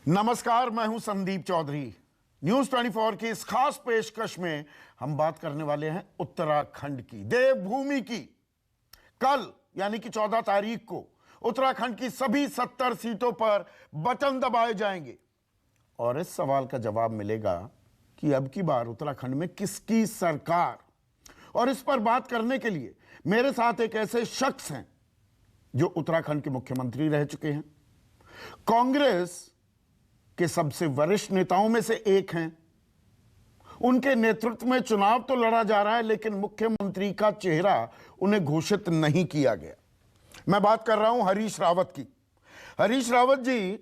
नमस्कार, मैं हूं संदीप चौधरी। न्यूज 24 की इस खास पेशकश में हम बात करने वाले हैं उत्तराखंड की, देवभूमि की। कल यानी कि 14 तारीख को उत्तराखंड की सभी 70 सीटों पर बटन दबाए जाएंगे और इस सवाल का जवाब मिलेगा कि अब की बार उत्तराखंड में किसकी सरकार। और इस पर बात करने के लिए मेरे साथ एक ऐसे शख्स हैं जो उत्तराखंड के मुख्यमंत्री रह चुके हैं, कांग्रेस के सबसे वरिष्ठ नेताओं में से एक हैं। उनके नेतृत्व में चुनाव तो लड़ा जा रहा है, लेकिन मुख्यमंत्री का चेहरा उन्हें घोषित नहीं किया गया। मैं बात कर रहा हूं हरीश रावत की। हरीश रावत जी,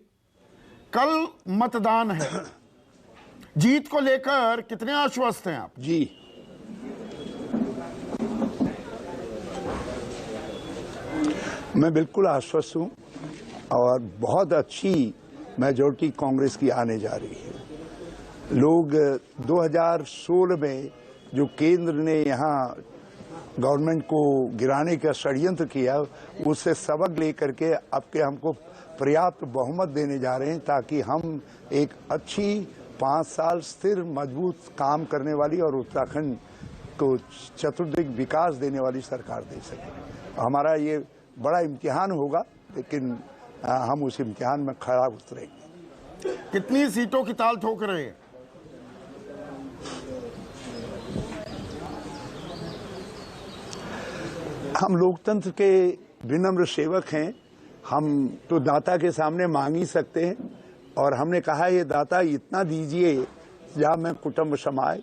कल मतदान है, जीत को लेकर कितने आश्वस्त हैं आप? जी, मैं बिल्कुल आश्वस्त हूं और बहुत अच्छी मेजॉरिटी कांग्रेस की आने जा रही है। लोग 2016 में जो केंद्र ने यहाँ गवर्नमेंट को गिराने का षड्यंत्र किया, उससे सबक लेकर के अब के हमको पर्याप्त बहुमत देने जा रहे हैं, ताकि हम एक अच्छी 5 साल स्थिर मजबूत काम करने वाली और उत्तराखंड को चतुर्दिक विकास देने वाली सरकार दे सकें। हमारा ये बड़ा इम्तिहान होगा, लेकिन हम उस इम्तिहान में खरा उतरेंगे। कितनी सीटों की ताल ठोक रहे हैं? हम लोकतंत्र के विनम्र सेवक हैं। हम तो दाता के सामने मांग ही सकते हैं, और हमने कहा ये दाता इतना दीजिए जहाँ मैं कुटुंब समाए।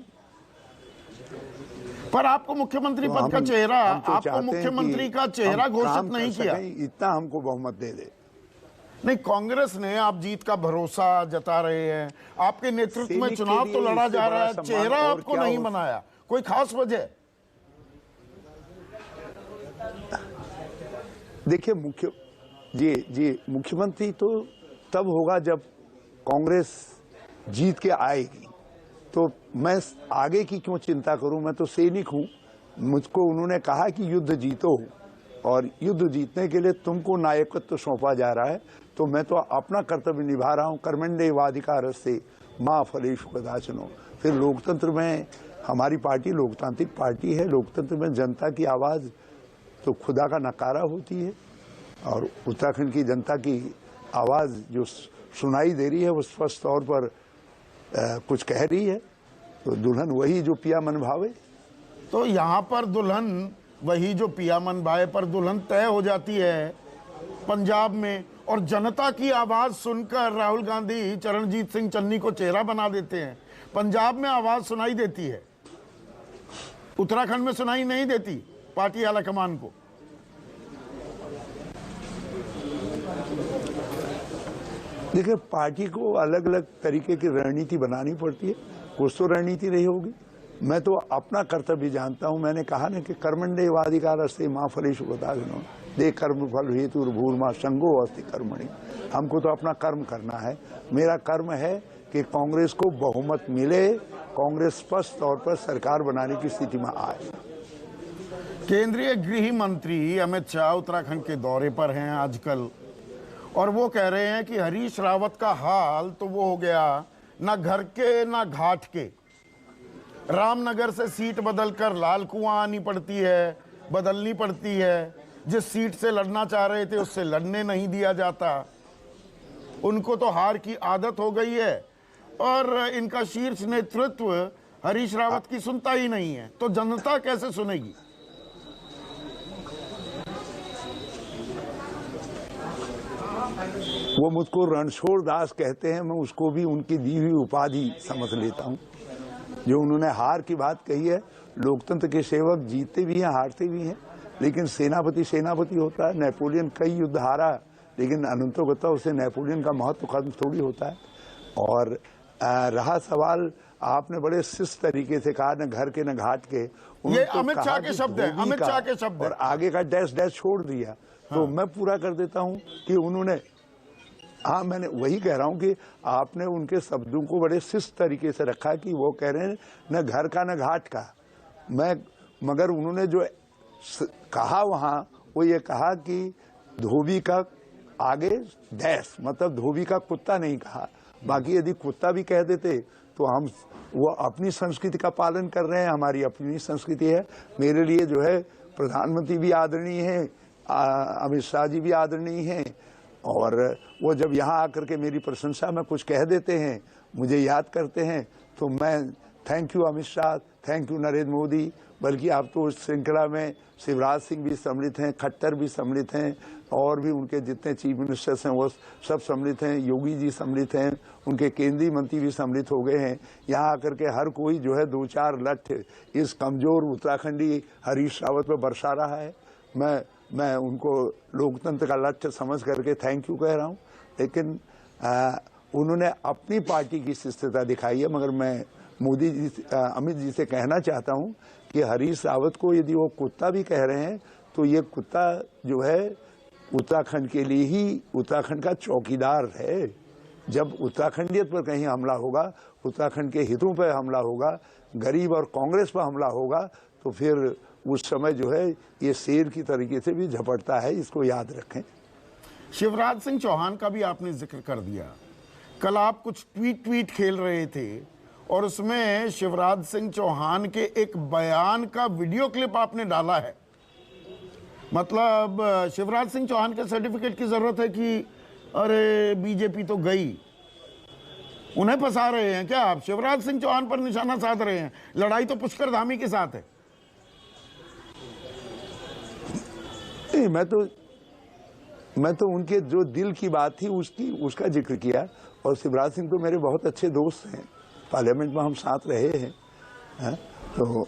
पर आपको मुख्यमंत्री पद का चेहरा, आपको मुख्यमंत्री का चेहरा घोषित नहीं किया। इतना हमको बहुमत दे दे। नहीं, कांग्रेस ने आप जीत का भरोसा जता रहे हैं, आपके नेतृत्व में चुनाव तो लड़ा जा रहा है, चेहरा आपको नहीं बनाया, कोई खास वजह? देखिए, मुख्यमंत्री तो तब होगा जब कांग्रेस जीत के आएगी। तो मैं आगे की क्यों चिंता करूं? मैं तो सैनिक हूं। मुझको उन्होंने कहा कि युद्ध जीतो, और युद्ध जीतने के लिए तुमको नायकत्व सौंपा जा रहा है, तो मैं तो अपना कर्तव्य निभा रहा हूं। कर्मण्येवाधिकारस्ते मा फलेषु कदाचन। फिर लोकतंत्र में हमारी पार्टी लोकतांत्रिक पार्टी है। लोकतंत्र में जनता की आवाज तो खुदा का नकारा होती है, और उत्तराखंड की जनता की आवाज जो सुनाई दे रही है वो स्पष्ट तौर पर कुछ कह रही है। तो दुल्हन वही जो पिया मन भावे। तो यहाँ पर दुल्हन वही जो पिया मन भावे पर दुल्हन तय हो जाती है पंजाब में, और जनता की आवाज सुनकर राहुल गांधी चरणजीत सिंह चन्नी को चेहरा बना देते हैं। पंजाब में आवाज सुनाई देती है, उत्तराखंड में सुनाई नहीं देती पार्टी आलाकमान को। देखिए, पार्टी को अलग अलग तरीके की रणनीति बनानी पड़ती है। कुछ तो रणनीति रही होगी। मैं तो अपना कर्तव्य जानता हूं। मैंने कहा ना कि कर्मण्येवाधिकारस्ते मा फलेषु कदाचन दे कर्म फल हेतुर्भूर्मा संगो अस्ति कर्मणि। हमको तो अपना कर्म करना है। मेरा कर्म है कि कांग्रेस को बहुमत मिले, कांग्रेस स्पष्ट तौर पर सरकार बनाने की स्थिति में आए। केंद्रीय गृह मंत्री अमित शाह उत्तराखंड के दौरे पर हैं आजकल, और वो कह रहे हैं कि हरीश रावत का हाल तो वो हो गया, ना घर के ना घाट के। रामनगर से सीट बदलकर लाल कुआं आनी पड़ती है, बदलनी पड़ती है। जिस सीट से लड़ना चाह रहे थे उससे लड़ने नहीं दिया जाता। उनको तो हार की आदत हो गई है, और इनका शीर्ष नेतृत्व हरीश रावत की सुनता ही नहीं है। तो जनता कैसे सुनेगी? वो मुझको रणछोड़ दास कहते हैं। मैं उसको भी उनकी दी हुई उपाधि समझ लेता हूं। जो उन्होंने हार की बात कही है, लोकतंत्र के सेवक जीतते भी हैं, हारते भी हैं, लेकिन सेनापति सेनापति होता है। नेपोलियन कई युद्ध हारा, लेकिन अनंतोगता उसे नेपोलियन का महत्व खत्म थोड़ी होता है। और रहा सवाल, आपने बड़े शिष्ट तरीके से कहा, न घर के न घाट के। ये अमित शाह के शब्द हैं, अमित शाह के शब्द, और आगे का डैश डैश छोड़ दिया। तो मैं पूरा कर देता हूं कि उन्होंने, हाँ, मैंने वही कह रहा हूं कि आपने उनके शब्दों को बड़े शिष्ट तरीके से रखा कि वो कह रहे हैं न घर का न घाट का। मगर उन्होंने जो कहा वहां, वो ये कहा कि धोबी का आगे डैश, मतलब धोबी का कुत्ता नहीं कहा। बाकी यदि कुत्ता भी कह देते तो हम वो अपनी संस्कृति का पालन कर रहे हैं, हमारी अपनी संस्कृति है। मेरे लिए जो है प्रधानमंत्री भी आदरणीय हैं, अमित शाह जी भी आदरणीय हैं, और वो जब यहाँ आकर के मेरी प्रशंसा में कुछ कह देते हैं, मुझे याद करते हैं, तो मैं thank you Amit Shah, thank you Narendra Modi. बल्कि आप तो उस श्रृंखला में शिवराज सिंह भी सम्मिलित हैं, खट्टर भी सम्मिलित हैं, और भी उनके जितने चीफ मिनिस्टर्स हैं वो सब सम्मिलित हैं, योगी जी सम्मिलित हैं, उनके केंद्रीय मंत्री भी सम्मिलित हो गए हैं। यहाँ आकर के हर कोई जो है 2-4 लठ इस कमजोर उत्तराखंडी हरीश रावत पर बरसा रहा है। मैं उनको लोकतंत्र का लक्ष्य समझ करके थैंक यू कह रहा हूँ, लेकिन उन्होंने अपनी पार्टी की शिष्टता दिखाई है। मगर मैं मोदी जी अमित जी से कहना चाहता हूँ कि हरीश रावत को यदि वो कुत्ता भी कह रहे हैं तो ये कुत्ता जो है उत्तराखंड के लिए ही उत्तराखंड का चौकीदार है। जब उत्तराखंडियत पर कहीं हमला होगा, उत्तराखंड के हितों पर हमला होगा, गरीब और कांग्रेस पर हमला होगा, तो फिर उस समय जो है ये शेर की तरीके से भी झपटता है, इसको याद रखें। शिवराज सिंह चौहान का भी आपने जिक्र कर दिया। कल आप कुछ ट्वीट खेल रहे थे और उसमें शिवराज सिंह चौहान के एक बयान का वीडियो क्लिप आपने डाला है। मतलब शिवराज सिंह चौहान के सर्टिफिकेट की जरूरत है कि अरे बीजेपी तो गई, उन्हें फंसा रहे हैं क्या आप? शिवराज सिंह चौहान पर निशाना साध रहे हैं। लड़ाई तो पुष्कर धामी के साथ है। नहीं, मैं तो उनके जो दिल की बात थी उसका जिक्र किया। और शिवराज सिंह तो मेरे बहुत अच्छे दोस्त हैं, पार्लियामेंट में हम साथ रहे हैं, तो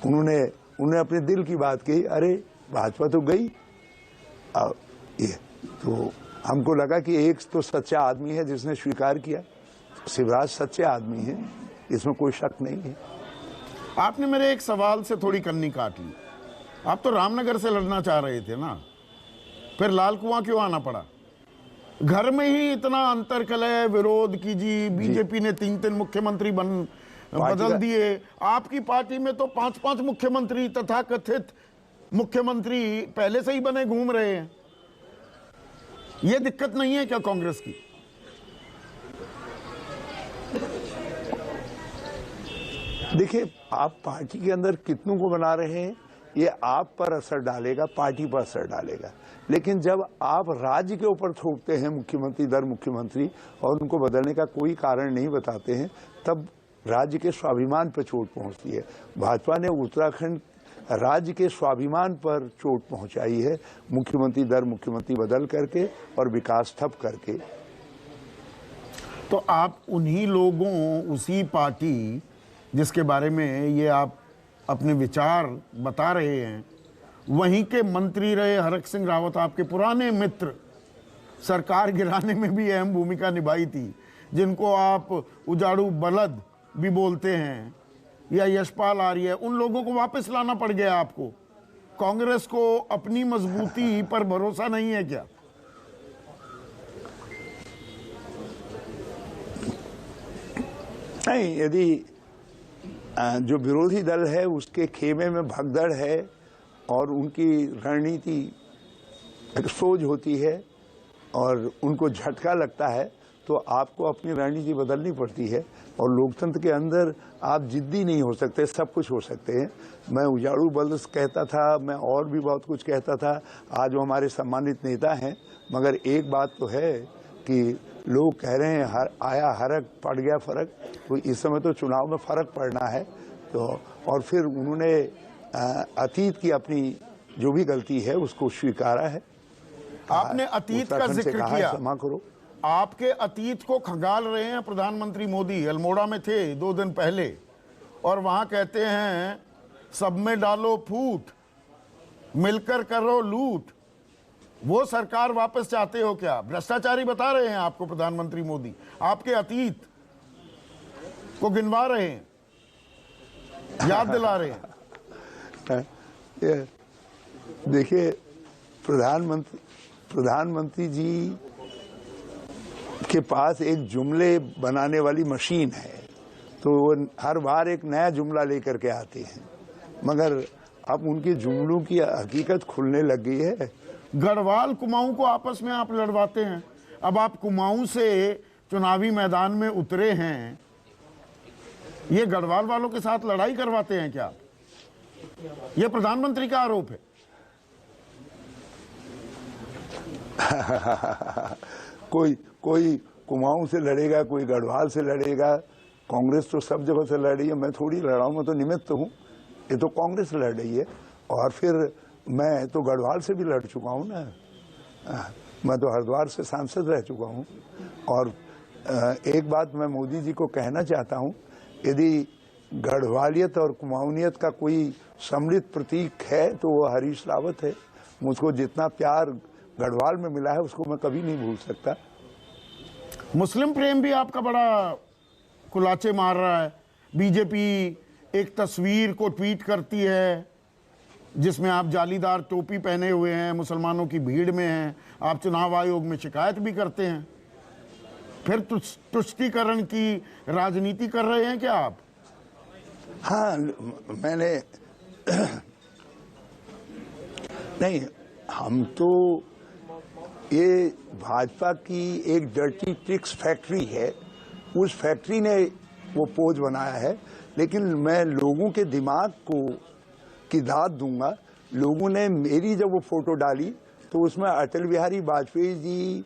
उन्होंने अपने दिल की बात कही। अरे भाजपा तो गई, ये तो हमको लगा कि एक तो सच्चा आदमी है जिसने स्वीकार किया। शिवराज सच्चे आदमी है, इसमें कोई शक नहीं है। आपने मेरे एक सवाल से थोड़ी कन्नी काट ली। आप तो रामनगर से लड़ना चाह रहे थे ना, फिर लाल कुआं क्यों आना पड़ा? घर में ही इतना अंतरकलह, विरोध कीजिए। बीजेपी ने 3 मुख्यमंत्री बदल दिए। आपकी पार्टी में तो 5 मुख्यमंत्री तथा कथित मुख्यमंत्री पहले से ही बने घूम रहे हैं। यह दिक्कत नहीं है क्या कांग्रेस की? देखिए, आप पार्टी के अंदर कितनों को बना रहे हैं ये आप पर असर डालेगा, पार्टी पर असर डालेगा। लेकिन जब आप राज्य के ऊपर थोपते हैं मुख्यमंत्री दर मुख्यमंत्री और उनको बदलने का कोई कारण नहीं बताते हैं, तब राज्य के स्वाभिमान पर चोट पहुंचती है। भाजपा ने उत्तराखंड राज्य के स्वाभिमान पर चोट पहुंचाई है, मुख्यमंत्री दर मुख्यमंत्री बदल करके और विकास ठप करके। तो आप उन्हीं लोगों, उसी पार्टी जिसके बारे में ये आप अपने विचार बता रहे हैं, वहीं के मंत्री रहे हरक सिंह रावत, आपके पुराने मित्र, सरकार गिराने में भी अहम भूमिका निभाई थी, जिनको आप उजाड़ू बलद भी बोलते हैं, या यशपाल आर्य, उन लोगों को वापस लाना पड़ गया आपको। कांग्रेस को अपनी मजबूती पर भरोसा नहीं है क्या? नहीं, यदि जो विरोधी दल है उसके खेमे में भगदड़ है और उनकी रणनीति एक्सपोज होती है और उनको झटका लगता है, तो आपको अपनी रणनीति बदलनी पड़ती है। और लोकतंत्र के अंदर आप जिद्दी नहीं हो सकते, सब कुछ हो सकते हैं। मैं उजाड़ू बल कहता था, मैं और भी बहुत कुछ कहता था। आज वो हमारे सम्मानित नेता हैं, मगर एक बात तो है कि लोग कह रहे हैं आया हरक पड़ गया फर्क, तो इस समय तो चुनाव में फर्क पड़ना है। तो और फिर उन्होंने अतीत की अपनी जो भी गलती है उसको स्वीकारा है। आपने अतीत का जिक्र किया, क्षमा करो। आपके अतीत को खंगाल रहे हैं प्रधानमंत्री मोदी। अल्मोड़ा में थे 2 दिन पहले और वहां कहते हैं सब में डालो फूट, मिलकर करो लूट। वो सरकार वापस चाहते हो क्या? भ्रष्टाचारी बता रहे हैं आपको प्रधानमंत्री मोदी, आपके अतीत को गिनवा रहे हैं, याद दिला रहे हैं। देखिए, प्रधानमंत्री जी के पास एक जुमले बनाने वाली मशीन है, तो वो हर बार एक नया जुमला लेकर के आते हैं, मगर अब उनके जुमलों की हकीकत खुलने लग गई है। गढ़वाल कुमाऊं को आपस में आप लड़वाते हैं। अब आप कुमाऊं से चुनावी मैदान में उतरे हैं, ये गढ़वाल वालों के साथ लड़ाई करवाते हैं क्या? ये प्रधानमंत्री का आरोप है। कोई कुमाऊं से लड़ेगा, कोई गढ़वाल से लड़ेगा। कांग्रेस तो सब जगह से लड़ रही है, मैं थोड़ी लड़ रहा हूं, मैं तो निमित्त हूं। ये तो कांग्रेस लड़ रही है, और फिर मैं तो गढ़वाल से भी लड़ चुका हूं ना। मैं तो हरिद्वार से सांसद रह चुका हूं। और एक बात मैं मोदी जी को कहना चाहता हूं, यदि गढ़वालियत और कुमाऊनियत का कोई सम्मिलित प्रतीक है तो वो हरीश रावत है। मुझको जितना प्यार गढ़वाल में मिला है उसको मैं कभी नहीं भूल सकता। मुस्लिम प्रेम भी आपका बड़ा कुलाचे मार रहा है। बीजेपी एक तस्वीर को ट्वीट करती है जिसमें आप जालीदार टोपी पहने हुए हैं, मुसलमानों की भीड़ में हैं, आप चुनाव आयोग में शिकायत भी करते हैं। फिर तुष्टीकरण की राजनीति कर रहे हैं क्या आप? हाँ, मैंने नहीं, हम तो ये भाजपा की एक डर्टी ट्रिक्स फैक्ट्री है, उस फैक्ट्री ने वो पोज बनाया है। लेकिन मैं लोगों के दिमाग को की दाद दूंगा। लोगों ने मेरी जब वो फोटो डाली तो उसमें अटल बिहारी वाजपेयी जी,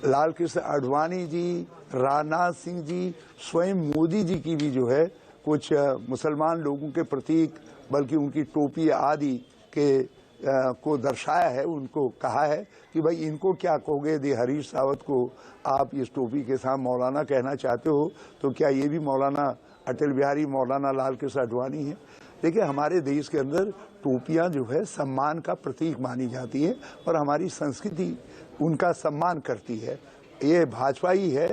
लाल कृष्ण आडवाणी जी, राजनाथ सिंह जी, स्वयं मोदी जी की भी जो है कुछ मुसलमान लोगों के प्रतीक, बल्कि उनकी टोपी आदि के को दर्शाया है। उनको कहा है कि भाई इनको क्या कहोगे, यदि हरीश रावत को आप इस टोपी के साथ मौलाना कहना चाहते हो तो क्या ये भी मौलाना अटल बिहारी, मौलाना लाल कृष्ण आडवाणी है। देखिए, हमारे देश के अंदर टोपियां जो है सम्मान का प्रतीक मानी जाती है और हमारी संस्कृति उनका सम्मान करती है। ये भाजपा ही है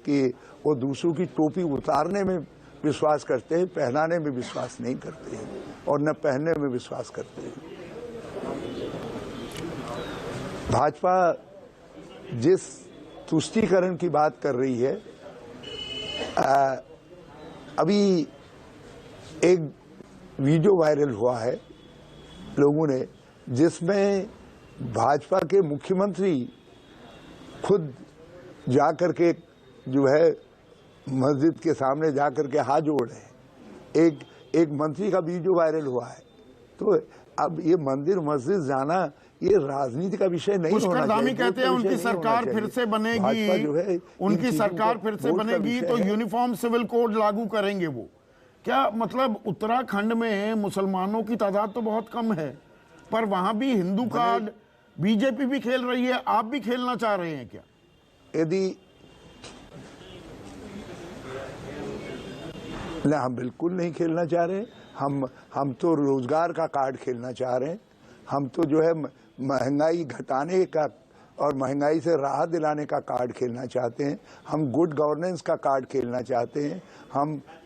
कि वो दूसरों की टोपी उतारने में विश्वास करते हैं, पहनाने में विश्वास नहीं करते हैं और न पहनने में विश्वास करते हैं। भाजपा जिस तुष्टीकरण की बात कर रही है, अभी एक वीडियो वायरल हुआ है लोगों ने, जिसमें भाजपा के मुख्यमंत्री खुद जाकर के जो है मस्जिद के सामने जाकर के हाथ जोड़ रहे हैं। एक मंत्री का वीडियो वायरल हुआ है। तो अब ये मंदिर मस्जिद जाना ये राजनीति का विषय नहीं होना चाहिए। कहते हैं उनकी सरकार फिर से बनेगी, उनकी सरकार फिर से बनेगी तो यूनिफॉर्म सिविल कोड लागू करेंगे वो। क्या मतलब उत्तराखंड में मुसलमानों की तादाद तो बहुत कम है, पर वहां भी हिंदू कार्ड बीजेपी भी खेल रही है, आप भी खेलना चाह रहे हैं क्या? यदि नहीं, हम बिल्कुल नहीं खेलना चाह रहे। हम तो रोजगार का कार्ड खेलना चाह रहे हैं। हम तो जो है महंगाई घटाने का और महंगाई से राहत दिलाने का कार्ड खेलना चाहते हैं। हम गुड गवर्नेंस का कार्ड खेलना चाहते हैं।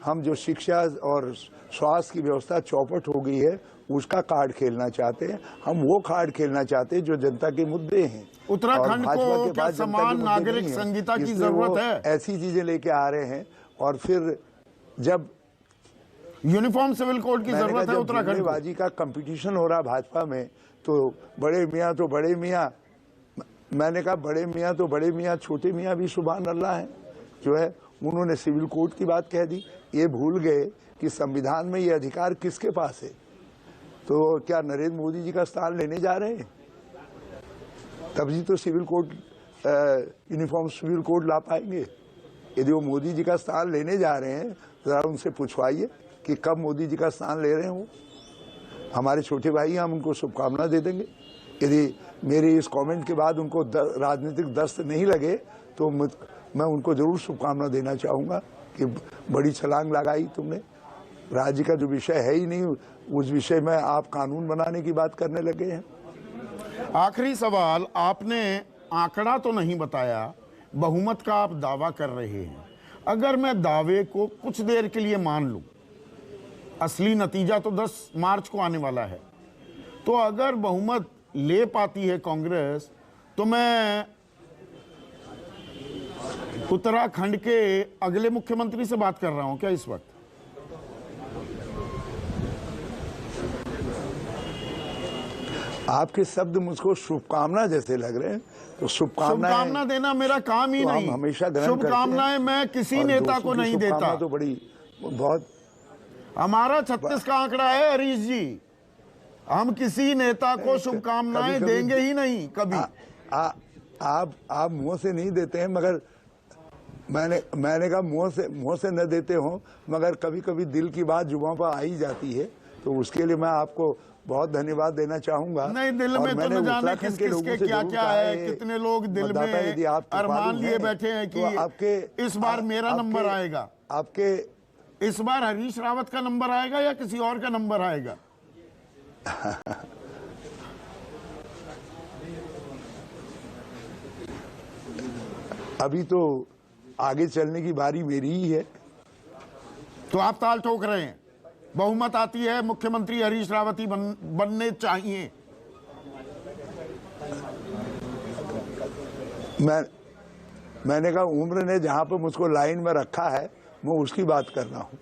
हम जो शिक्षा और स्वास्थ्य की व्यवस्था चौपट हो गई है उसका कार्ड खेलना चाहते हैं। हम वो कार्ड खेलना चाहते हैं जो जनता के मुद्दे हैं। उत्तराखंड को क्या समान नागरिक संहिता की जरूरत है? ऐसी चीजें लेके आ रहे हैं। और फिर जब यूनिफॉर्म सिविल कोड की जरूरत है उत्तराखंड बाजी का कंपटीशन हो रहा भाजपा में, तो बड़े मियाँ, मैंने कहा बड़े मियाँ तो बड़े मियाँ, छोटे मियाँ भी सुभान अल्लाह हैं। जो है उन्होंने सिविल कोड की बात कह दी। ये भूल गए कि संविधान में ये अधिकार किसके पास है। तो क्या नरेंद्र मोदी जी का स्थान लेने जा रहे हैं? तभी तो civil code, uniform civil code ला पाएंगे। यदि वो मोदी जी का स्थान लेने जा रहे हैं जरा उनसे पूछवाइए कि कब मोदी जी का स्थान ले रहे हैं। वो हमारे छोटे भाई हैं, हम उनको शुभकामना दे देंगे। यदि मेरे इस कमेंट के बाद उनको राजनीतिक दस्त नहीं लगे तो मैं उनको जरूर शुभकामना देना चाहूँगा कि बड़ी छलांग लगाई तुमने। राज्य का जो विषय है ही नहीं उस विषय में आप कानून बनाने की बात करने लगे हैं। आखिरी सवाल, आपने आंकड़ा तो नहीं बताया, बहुमत का आप दावा कर रहे हैं। अगर मैं दावे को कुछ देर के लिए मान लूं, असली नतीजा तो 10 मार्च को आने वाला है, तो अगर बहुमत ले पाती है कांग्रेस, तो मैं उत्तराखंड के अगले मुख्यमंत्री से बात कर रहा हूं क्या इस वक्त? आपके शब्द मुझको शुभकामना जैसे लग रहे हैं, तो शुभकामना देना मेरा काम ही तो हम नहीं। हमेशा ग्रहण करते हैं। शुभकामनाएं मैं किसी और नेता दोस्तों को की नहीं शुभकामना देता। तो बड़ी बहुत हमारा 36 का आंकड़ा है हरीश जी, हम किसी नेता को शुभकामनाएं कभी-कभी देंगे ही नहीं कभी। आप मुंह से नहीं देते हैं, मगर मैंने कहा मुंह से न देते हो, मगर कभी कभी दिल की बात जुबान पर आ ही जाती है, तो उसके लिए मैं आपको बहुत धन्यवाद देना चाहूंगा। नहीं, दिल में तो न जाने किस किस के क्या क्या है, कितने लोग दिल में अरमान लिए बैठे हैं कि आपके इस बार मेरा नंबर आएगा। आपके इस बार हरीश रावत का नंबर आएगा या किसी और का नंबर आएगा? अभी तो आगे चलने की बारी मेरी ही है। तो आप ताल ठोक रहे हैं, बहुमत आती है, मुख्यमंत्री हरीश रावत ही बनने चाहिए। मैंने कहा उम्र ने जहां पर मुझको लाइन में रखा है, मैं उसकी बात कर रहा हूं।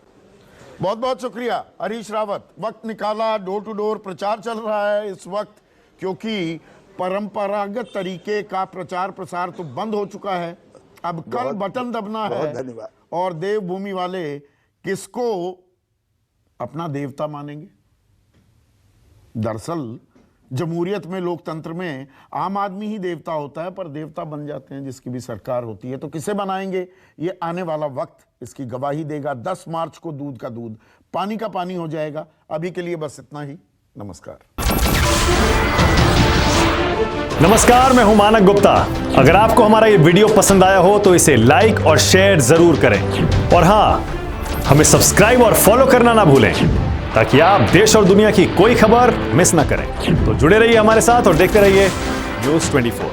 बहुत बहुत शुक्रिया हरीश रावत। वक्त निकाला, डोर टू डोर प्रचार चल रहा है इस वक्त, क्योंकि परंपरागत तरीके का प्रचार प्रसार तो बंद हो चुका है। अब कल बटन दबना है। धन्यवाद। और देवभूमि वाले किसको अपना देवता मानेंगे? दरअसल जमहूरियत में, लोकतंत्र में आम आदमी ही देवता होता है, पर देवता बन जाते हैं जिसकी भी सरकार होती है। तो किसे बनाएंगे, ये आने वाला वक्त इसकी गवाही देगा। 10 मार्च को दूध का दूध, पानी का पानी हो जाएगा। अभी के लिए बस इतना ही। नमस्कार। नमस्कार, मैं हूं मानक गुप्ता। अगर आपको हमारा ये वीडियो पसंद आया हो तो इसे लाइक और शेयर जरूर करें, और हां, हमें सब्सक्राइब और फॉलो करना ना भूलें, ताकि आप देश और दुनिया की कोई खबर मिस ना करें। तो जुड़े रहिए हमारे साथ और देखते रहिए न्यूज़ 24।